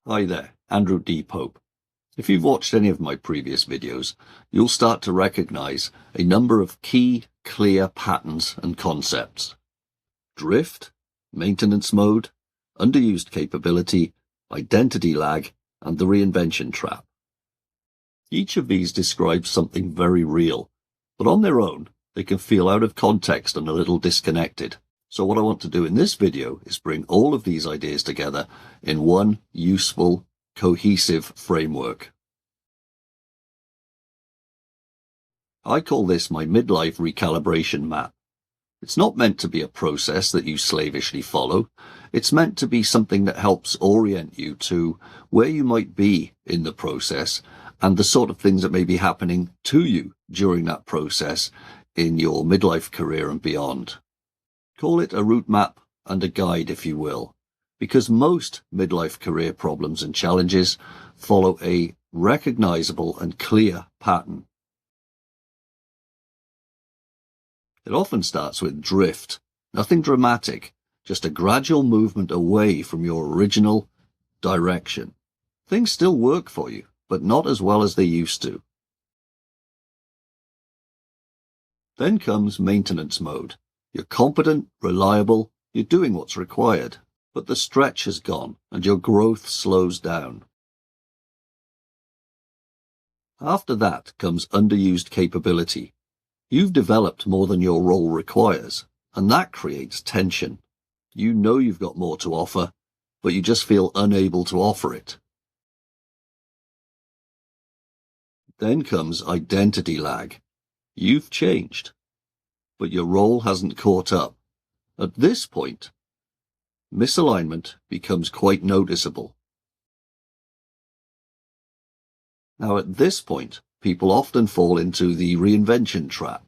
Hi there, Andrew D. Pope. If you've watched any of my previous videos, you'll start to recognize a number of key, clear patterns and concepts. Drift, maintenance mode, underused capability, identity lag, and the reinvention trap. Each of these describes something very real, but on their own, they can feel out of context and a little disconnected. So what I want to do in this video is bring all of these ideas together in one useful, cohesive framework. I call this my midlife recalibration map. It's not meant to be a process that you slavishly follow. It's meant to be something that helps orient you to where you might be in the process and the sort of things that may be happening to you during that process in your midlife career and beyond. Call it a route map and a guide, if you will, because most midlife career problems and challenges follow a recognizable and clear pattern. It often starts with drift, nothing dramatic, just a gradual movement away from your original direction. Things still work for you, but not as well as they used to. Then comes maintenance mode. You're competent, reliable, you're doing what's required, but the stretch has gone and your growth slows down. After that comes underused capability. You've developed more than your role requires, and that creates tension. You know you've got more to offer, but you just feel unable to offer it. Then comes identity lag. You've changed, but your role hasn't caught up. At this point, misalignment becomes quite noticeable. Now, at this point, people often fall into the reinvention trap.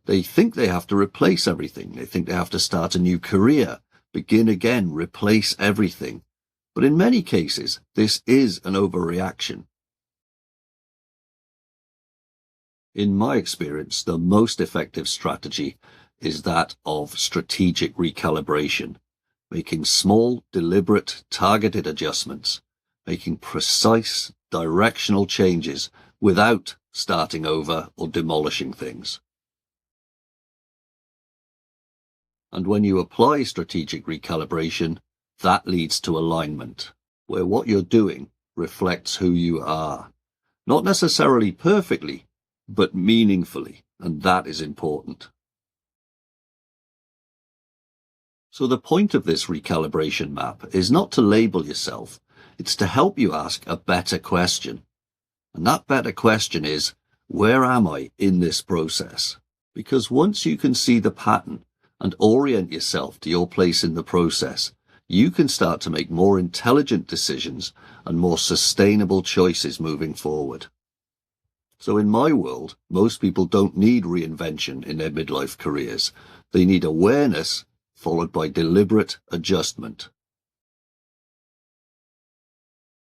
They think they have to replace everything. They think they have to start a new career, begin again, replace everything. But in many cases, this is an overreaction. In my experience, the most effective strategy is that of strategic recalibration, making small, deliberate, targeted adjustments, making precise, directional changes without starting over or demolishing things. And when you apply strategic recalibration, that leads to alignment, where what you're doing reflects who you are. Not necessarily perfectly, but meaningfully, and that is important. So the point of this recalibration map is not to label yourself, it's to help you ask a better question. And that better question is, where am I in this process? Because once you can see the pattern and orient yourself to your place in the process, you can start to make more intelligent decisions and more sustainable choices moving forward. So in my world, most people don't need reinvention in their midlife careers. They need awareness followed by deliberate adjustment.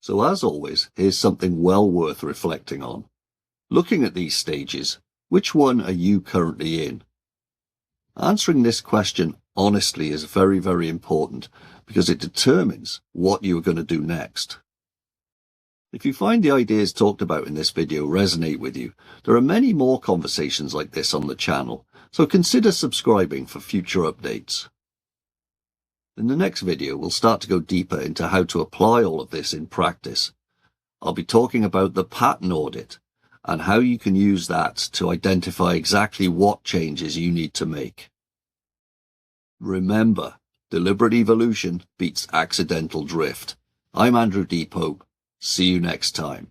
So as always, here's something well worth reflecting on. Looking at these stages, which one are you currently in? Answering this question honestly is very, very important because it determines what you are going to do next. If you find the ideas talked about in this video resonate with you, there are many more conversations like this on the channel, so consider subscribing for future updates. In the next video, we'll start to go deeper into how to apply all of this in practice. I'll be talking about the pattern audit and how you can use that to identify exactly what changes you need to make. Remember, deliberate evolution beats accidental drift. I'm Andrew D. Pope. See you next time.